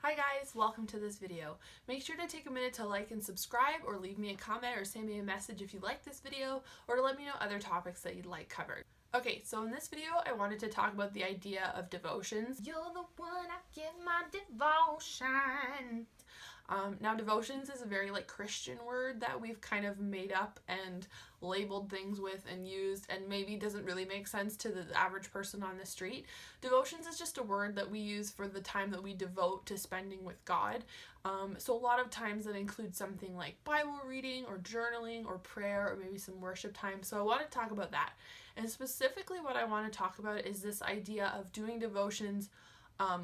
Hi guys, welcome to this video. Make sure to take a minute to like and subscribe, or leave me a comment or send me a message if you like this video, or to let me know other topics that you'd like covered. Okay, so in this video I wanted to talk about the idea of devotions. You're the one I give my devotion. Now devotions is a very Christian word that we've kind of made up and labeled things with and used, and maybe doesn't really make sense to the average person on the street. Devotions is just a word that we use for the time that we devote to spending with God. So a lot of times that includes something like Bible reading or journaling or prayer or maybe some worship time. So I want to talk about that. And specifically what I want to talk about is this idea of doing devotions.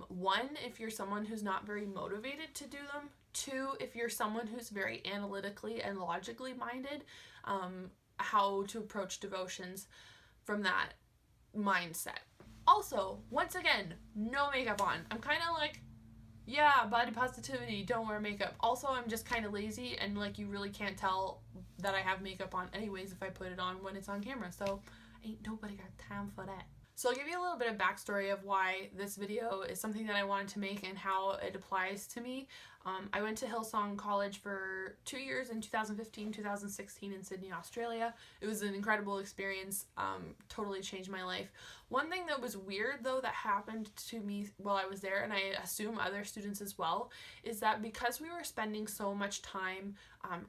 One, if you're someone who's not very motivated to do them. Two, if you're someone who's very analytically and logically minded, how to approach devotions from that mindset. Also, once again, no makeup on. I'm kind of yeah, body positivity, don't wear makeup. Also, I'm just kind of lazy, and you really can't tell that I have makeup on anyways if I put it on when it's on camera, so ain't nobody got time for that. So I'll give you a little bit of backstory of why this video is something that I wanted to make and how it applies to me. I went to Hillsong College for 2 years in 2015, 2016 in Sydney, Australia. It was an incredible experience, totally changed my life. One thing that was weird though that happened to me while I was there, and I assume other students as well, is that because we were spending so much time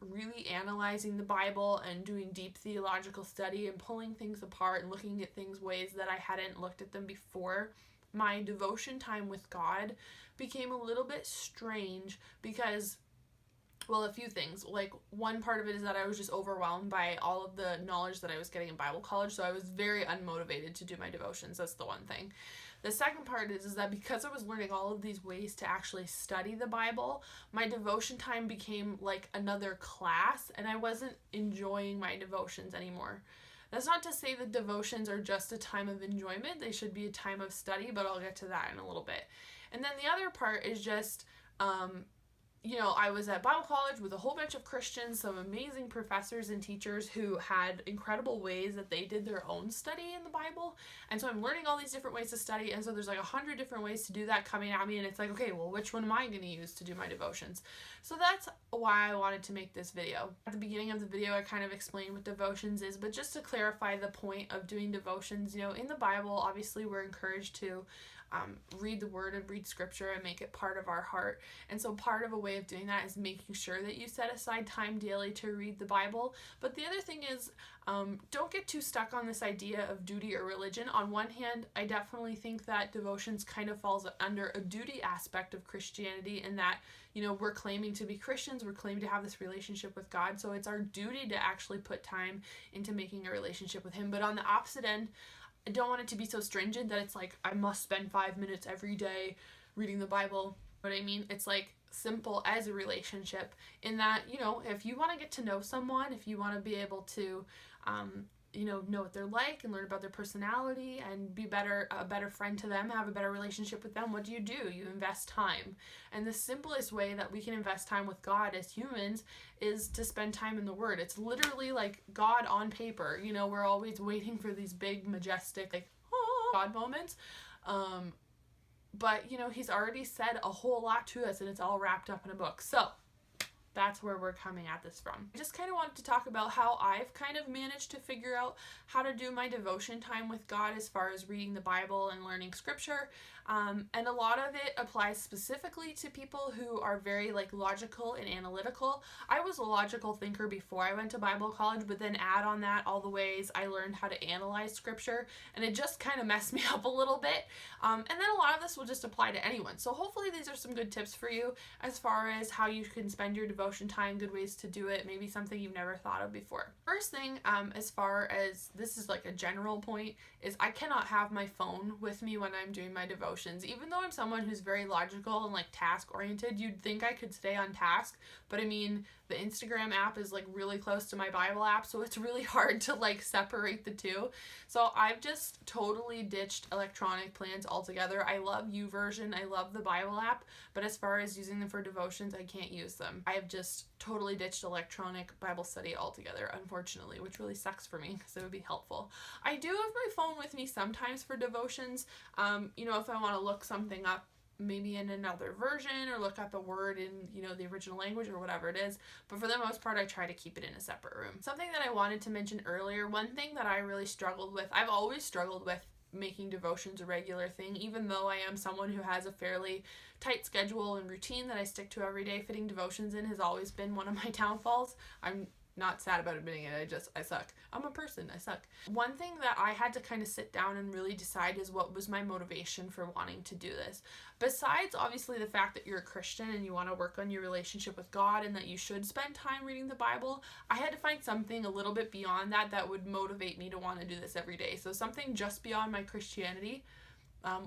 really analyzing the Bible and doing deep theological study and pulling things apart and looking at things ways that I hadn't looked at them before, my devotion time with God became a little bit strange because, well, a few things. One part of it is that I was just overwhelmed by all of the knowledge that I was getting in Bible college, so I was very unmotivated to do my devotions. That's the one thing. The second part is that because I was learning all of these ways to actually study the Bible, my devotion time became like another class, and I wasn't enjoying my devotions anymore. That's not to say that devotions are just a time of enjoyment. They should be a time of study, but I'll get to that in a little bit. And then the other part is just, I was at Bible college with a whole bunch of Christians, some amazing professors and teachers who had incredible ways that they did their own study in the Bible. And so I'm learning all these different ways to study, and so there's 100 different ways to do that coming at me, and it's okay, well, which one am I going to use to do my devotions? So that's why I wanted to make this video. At the beginning of the video, I kind of explained what devotions is, but just to clarify the point of doing devotions, in the Bible, obviously we're encouraged to read the word and read scripture and make it part of our heart. And so part of a way of doing that is making sure that you set aside time daily to read the Bible. But the other thing is, don't get too stuck on this idea of duty or religion. On one hand, I definitely think that devotions kind of falls under a duty aspect of Christianity, in that, we're claiming to be Christians, we're claiming to have this relationship with God, so it's our duty to actually put time into making a relationship with Him. But on the opposite end, I don't want it to be so stringent that it's I must spend 5 minutes every day reading the Bible. You know what I mean? It's simple as a relationship, in that, if you want to get to know someone, if you want to be able to, know what they're like and learn about their personality and be a better friend to them, have a better relationship with them, what do? You invest time. And the simplest way that we can invest time with God as humans is to spend time in the Word. It's literally God on paper. We're always waiting for these big, majestic, God moments. But, He's already said a whole lot to us, and it's all wrapped up in a book. So that's where we're coming at this from. I just kind of wanted to talk about how I've kind of managed to figure out how to do my devotion time with God as far as reading the Bible and learning scripture. And a lot of it applies specifically to people who are very logical and analytical. I was a logical thinker before I went to Bible college, but then add on that all the ways I learned how to analyze scripture, and it just kind of messed me up a little bit. And then a lot of this will just apply to anyone. So hopefully these are some good tips for you as far as how you can spend your devotion time, good ways to do it, maybe something you've never thought of before. First thing, as far as this is a general point, is I cannot have my phone with me when I'm doing my devotions. Even though I'm someone who's very logical and task oriented, you'd think I could stay on task, but I mean, the Instagram app is really close to my Bible app, so it's really hard to separate the two. So I've just totally ditched electronic plans altogether. I love YouVersion, I love the Bible app, but as far as using them for devotions, I can't use them. I have just totally ditched electronic Bible study altogether, unfortunately, which really sucks for me because it would be helpful. I do have my phone with me sometimes for devotions. If I want to look something up maybe in another version or look up a word in, the original language or whatever it is. But for the most part, I try to keep it in a separate room. Something that I wanted to mention earlier, one thing that I really struggled with, I've always struggled with making devotions a regular thing, even though I am someone who has a fairly tight schedule and routine that I stick to every day. Fitting devotions in has always been one of my downfalls. I'm not sad about admitting it. I suck. I'm a person. I suck. One thing that I had to kind of sit down and really decide is what was my motivation for wanting to do this. Besides, obviously, the fact that you're a Christian and you want to work on your relationship with God and that you should spend time reading the Bible, I had to find something a little bit beyond that would motivate me to want to do this every day. So something just beyond my Christianity.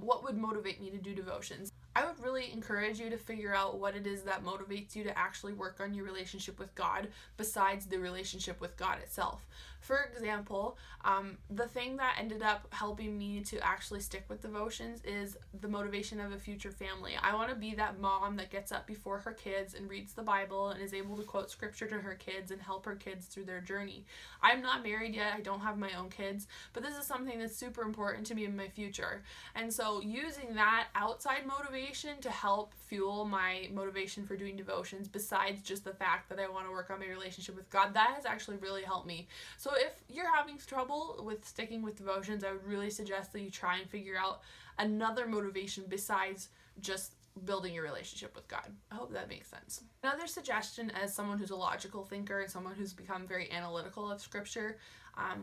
What would motivate me to do devotions? I would really encourage you to figure out what it is that motivates you to actually work on your relationship with God besides the relationship with God itself. For example, the thing that ended up helping me to actually stick with devotions is the motivation of a future family. I want to be that mom that gets up before her kids and reads the Bible and is able to quote scripture to her kids and help her kids through their journey. I'm not married yet. I don't have my own kids, but this is something that's super important to me in my future. And so using that outside motivation to help fuel my motivation for doing devotions, besides just the fact that I want to work on my relationship with God, that has actually really helped me. So if you're having trouble with sticking with devotions, I would really suggest that you try and figure out another motivation besides just building your relationship with God. I hope that makes sense. Another suggestion, as someone who's a logical thinker and someone who's become very analytical of scripture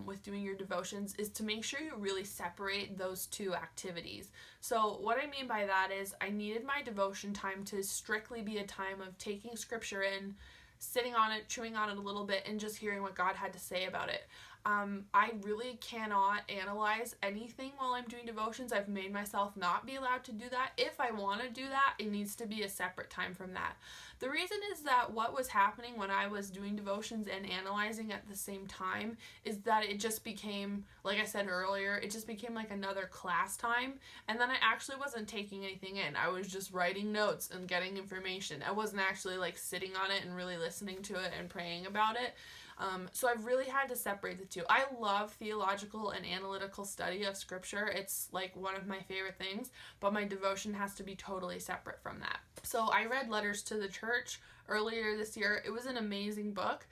with doing your devotions, is to make sure you really separate those two activities. So what I mean by that is I needed my devotion time to strictly be a time of taking scripture in, sitting on it, chewing on it a little bit, and just hearing what God had to say about it. I really cannot analyze anything while I'm doing devotions. I've made myself not be allowed to do that. If I want to do that, it needs to be a separate time from that. The reason is that what was happening when I was doing devotions and analyzing at the same time is that it just became, like I said earlier, it just became like another class time, and then I actually wasn't taking anything in. I was just writing notes and getting information. I wasn't actually like sitting on it and really listening to it and praying about it. So I've really had to separate the two. I love theological and analytical study of scripture. It's like one of my favorite things, but my devotion has to be totally separate from that. So I read Letters to the Church earlier this year. It was an amazing book.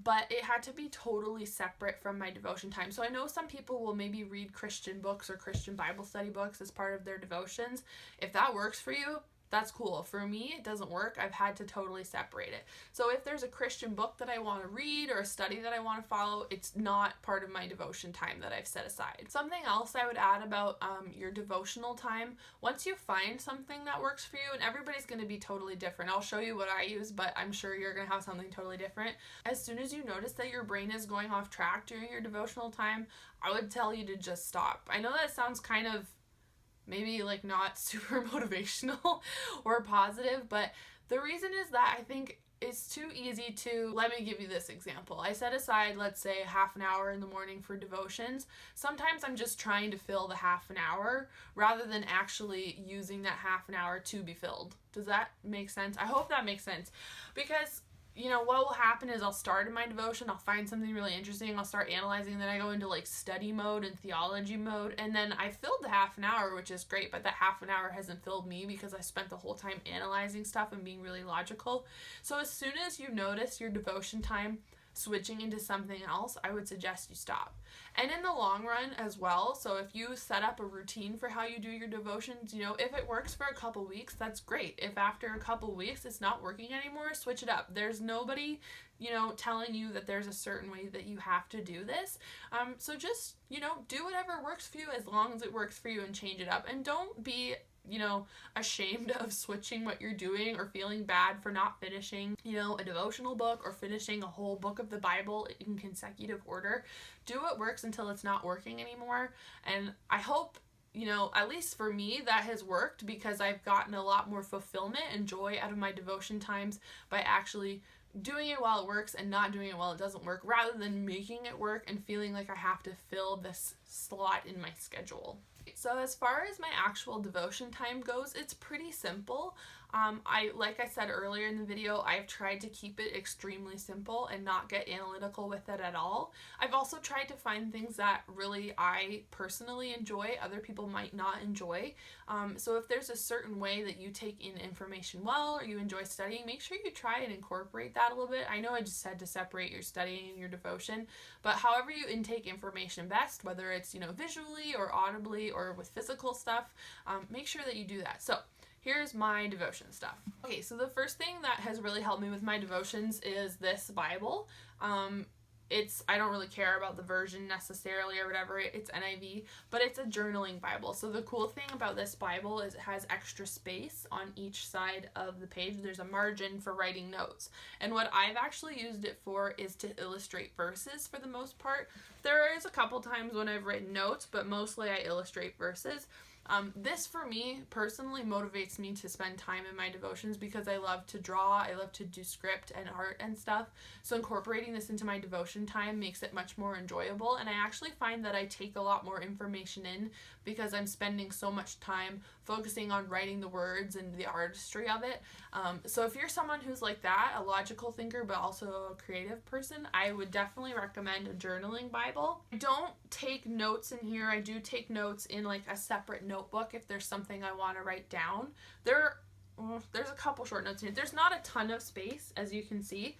But it had to be totally separate from my devotion time. So I know some people will maybe read Christian books or Christian Bible study books as part of their devotions. If that works for you, that's cool. For me, it doesn't work. I've had to totally separate it. So if there's a Christian book that I want to read or a study that I want to follow, it's not part of my devotion time that I've set aside. Something else I would add about your devotional time, once you find something that works for you, and everybody's going to be totally different. I'll show you what I use, but I'm sure you're going to have something totally different. As soon as you notice that your brain is going off track during your devotional time, I would tell you to just stop. I know that sounds kind of maybe like not super motivational or positive, but the reason is that I think it's too easy to, let me give you this example. I set aside, let's say, half an hour in the morning for devotions. Sometimes I'm just trying to fill the half an hour rather than actually using that half an hour to be filled. Does that make sense? I hope that makes sense, because what will happen is I'll start in my devotion, I'll find something really interesting, I'll start analyzing, and then I go into like study mode and theology mode, and then I filled the half an hour, which is great, but that half an hour hasn't filled me because I spent the whole time analyzing stuff and being really logical. So as soon as you notice your devotion time switching into something else, I would suggest you stop. And in the long run as well, so if you set up a routine for how you do your devotions, if it works for a couple weeks, that's great. If after a couple weeks it's not working anymore, switch it up. There's nobody, telling you that there's a certain way that you have to do this. So just, do whatever works for you as long as it works for you, and change it up. And don't be ashamed of switching what you're doing or feeling bad for not finishing, a devotional book or finishing a whole book of the Bible in consecutive order. Do what works until it's not working anymore. And I hope, at least for me, that has worked, because I've gotten a lot more fulfillment and joy out of my devotion times by actually doing it while it works and not doing it while it doesn't work, rather than making it work and feeling like I have to fill this slot in my schedule. So as far as my actual devotion time goes, it's pretty simple. Like I said earlier in the video, I've tried to keep it extremely simple and not get analytical with it at all. I've also tried to find things that really I personally enjoy, other people might not enjoy. So if there's a certain way that you take in information well, or you enjoy studying, make sure you try and incorporate that a little bit. I know I just said to separate your studying and your devotion, but however you intake information best, whether it's, visually or audibly or with physical stuff, make sure that you do that. So here's my devotion stuff. Okay, so the first thing that has really helped me with my devotions is this Bible. I don't really care about the version necessarily or whatever, it's NIV, but it's a journaling Bible. So the cool thing about this Bible is it has extra space on each side of the page. There's a margin for writing notes. And what I've actually used it for is to illustrate verses for the most part. There is a couple times when I've written notes, but mostly I illustrate verses. This for me personally motivates me to spend time in my devotions because I love to draw, I love to do script and art and stuff. So incorporating this into my devotion time makes it much more enjoyable, and I actually find that I take a lot more information in because I'm spending so much time focusing on writing the words and the artistry of it. So if you're someone who's like that, a logical thinker but also a creative person, I would definitely recommend a journaling Bible. I don't take notes in here. I do take notes in like a separate notebook if there's something I want to write down. There's a couple short notes in here. There's not a ton of space, as you can see.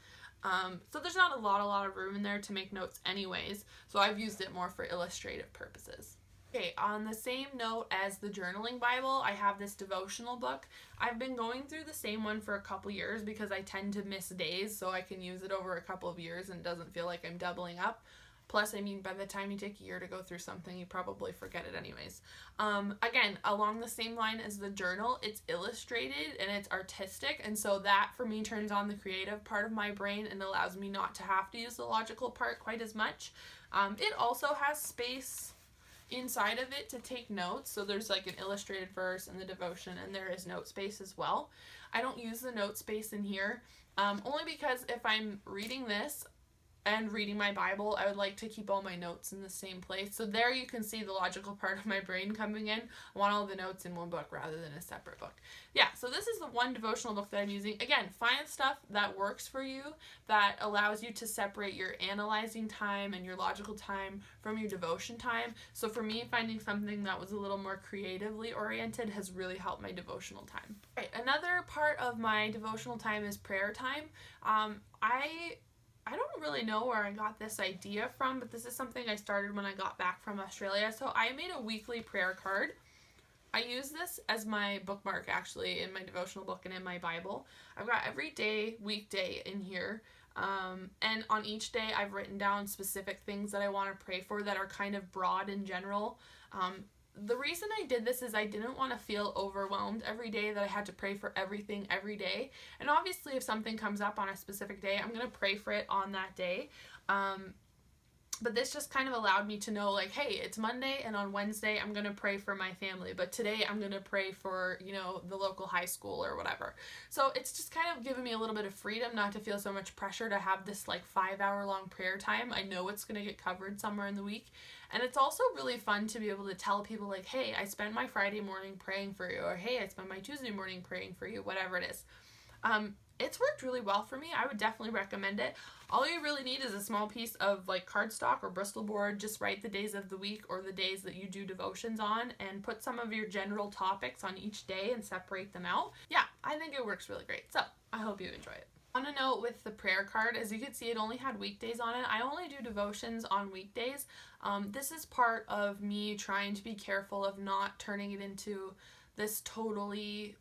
So there's not a lot of room in there to make notes anyways. So I've used it more for illustrative purposes. Okay, on the same note as the journaling Bible, I have this devotional book. I've been going through the same one for a couple years because I tend to miss days, so I can use it over a couple of years and it doesn't feel like I'm doubling up. Plus, by the time you take a year to go through something, you probably forget it anyways. Again, along the same line as the journal, it's illustrated and it's artistic, and so that for me turns on the creative part of my brain and allows me not to have to use the logical part quite as much. It also has space inside of it to take notes, so there's like an illustrated verse in the devotion, and there is note space as well. I don't use the note space in here, only because if I'm reading this and reading my Bible, I would like to keep all my notes in the same place. So there you can see the logical part of my brain coming in. I want all the notes in one book rather than a separate book. Yeah, so this is the one devotional book that I'm using. Again, find stuff that works for you, that allows you to separate your analyzing time and your logical time from your devotion time. So for me, finding something that was a little more creatively oriented has really helped my devotional time. Right, another part of my devotional time is prayer time. I don't really know where I got this idea from, but this is something I started when I got back from Australia. So I made a weekly prayer card. I use this as my bookmark actually in my devotional book and in my Bible. I've got every day, weekday in here. And on each day I've written down specific things that I want to pray for that are kind of broad in general. The reason I did this is I didn't want to feel overwhelmed every day that I had to pray for everything every day. And obviously if something comes up on a specific day, I'm going to pray for it on that day. But this just kind of allowed me to know, like, hey, it's Monday and on Wednesday I'm going to pray for my family, but today I'm going to pray for, the local high school or whatever. So it's just kind of given me a little bit of freedom not to feel so much pressure to have this like 5-hour-long prayer time. I know it's going to get covered somewhere in the week. And it's also really fun to be able to tell people like, hey, I spent my Friday morning praying for you, or hey, I spent my Tuesday morning praying for you, whatever it is. It's worked really well for me. I would definitely recommend it. All you really need is a small piece of like cardstock or Bristol board. Just write the days of the week or the days that you do devotions on and put some of your general topics on each day and separate them out. Yeah, I think it works really great. So I hope you enjoy it. On a note with the prayer card, as you can see, it only had weekdays on it. I only do devotions on weekdays. This is part of me trying to be careful of not turning it into this totally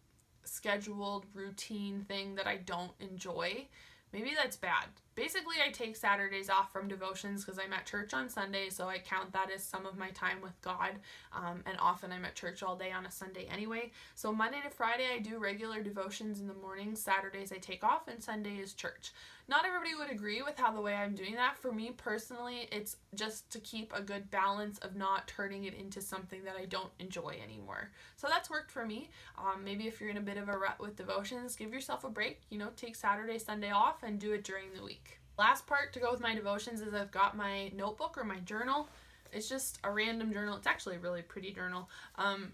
scheduled routine thing that I don't enjoy. Maybe that's bad. Basically, I take Saturdays off from devotions because I'm at church on Sunday, so I count that as some of my time with God, and often I'm at church all day on a Sunday anyway. So Monday to Friday, I do regular devotions in the morning. Saturdays, I take off, and Sunday is church. Not everybody would agree with how the way I'm doing that. For me personally, it's just to keep a good balance of not turning it into something that I don't enjoy anymore. So that's worked for me. Maybe if you're in a bit of a rut with devotions, give yourself a break, take Saturday, Sunday off and do it during the week. Last part to go with my devotions is I've got my notebook or my journal. It's just a random journal. It's actually a really pretty journal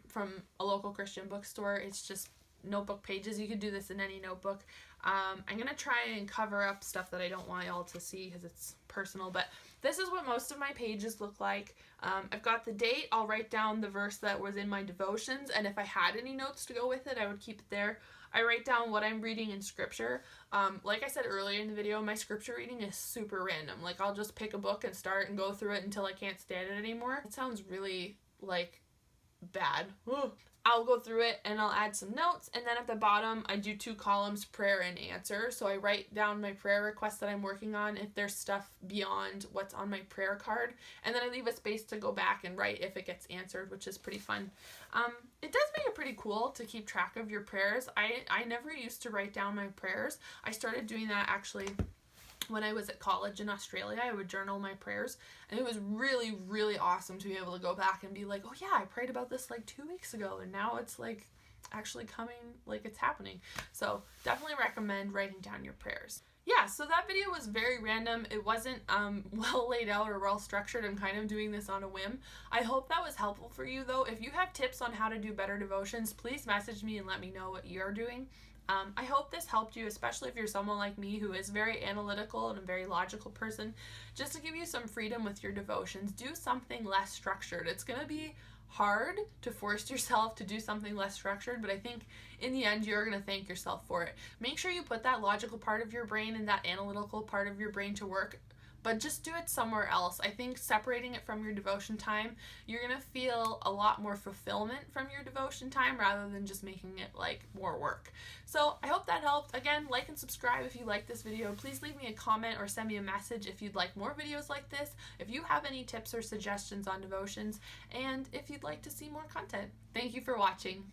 from a local Christian bookstore. It's just notebook pages. You could do this in any notebook. I'm going to try and cover up stuff that I don't want y'all to see because it's personal, but this is what most of my pages look like. I've got the date. I'll write down the verse that was in my devotions, and if I had any notes to go with it, I would keep it there. I write down what I'm reading in scripture. Like I said earlier in the video, my scripture reading is super random. Like, I'll just pick a book and start and go through it until I can't stand it anymore. It sounds really, like, bad. Ugh. I'll go through it and I'll add some notes, and then at the bottom I do 2 columns, prayer and answer. So I write down my prayer requests that I'm working on if there's stuff beyond what's on my prayer card, and then I leave a space to go back and write if it gets answered, which is pretty fun. It does make it pretty cool to keep track of your prayers. I never used to write down my prayers. I started doing that actually when I was at college in Australia. I would journal my prayers, and it was really, really awesome to be able to go back and be like, oh yeah, I prayed about this like 2 weeks ago, and now it's like actually coming, like it's happening. So definitely recommend writing down your prayers. Yeah, so that video was very random. It wasn't well laid out or well structured. I'm kind of doing this on a whim. I hope that was helpful for you though. If you have tips on how to do better devotions, please message me and let me know what you're doing. I hope this helped you, especially if you're someone like me who is very analytical and a very logical person. Just to give you some freedom with your devotions, do something less structured. It's going to be hard to force yourself to do something less structured, but I think in the end you're going to thank yourself for it. Make sure you put that logical part of your brain and that analytical part of your brain to work, but just do it somewhere else. I think separating it from your devotion time, you're going to feel a lot more fulfillment from your devotion time rather than just making it like more work. So I hope that helped. Again, like and subscribe if you like this video. Please leave me a comment or send me a message if you'd like more videos like this, if you have any tips or suggestions on devotions, and if you'd like to see more content. Thank you for watching.